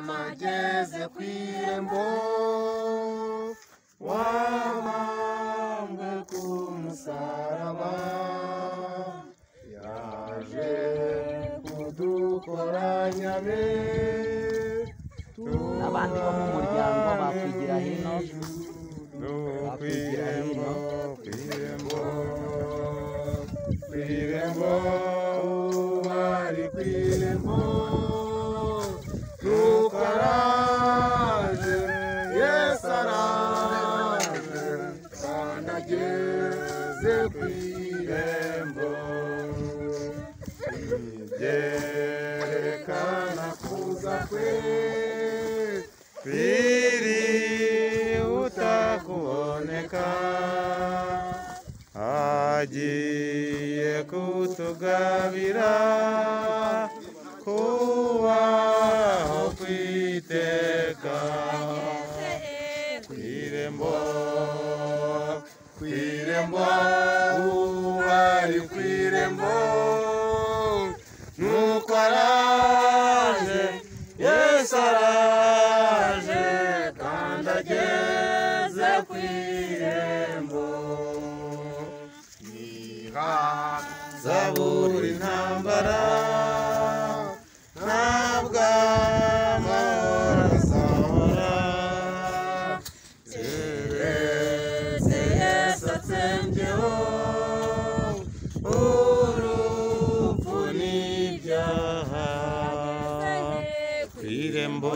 mageze kw'irembo wamambwe ku musaraba yaje kudukoranya be n'abandi bo mu muryango bakwigira hino kw'irembo bari kw'irembo nuko araje Yesu araje kandi ageze kw'irembo byerekana kuza kwe biri utakuboneka agiye kutugabira kubaho kwiteka kw'irembo bari kw'irembo nuko araje Yesu araje kandi ageze kw'irembo zabura intambara ntabwo amahoro azahora keretse Yesu atsembyeho urupfu n'ibyaha kw'irembo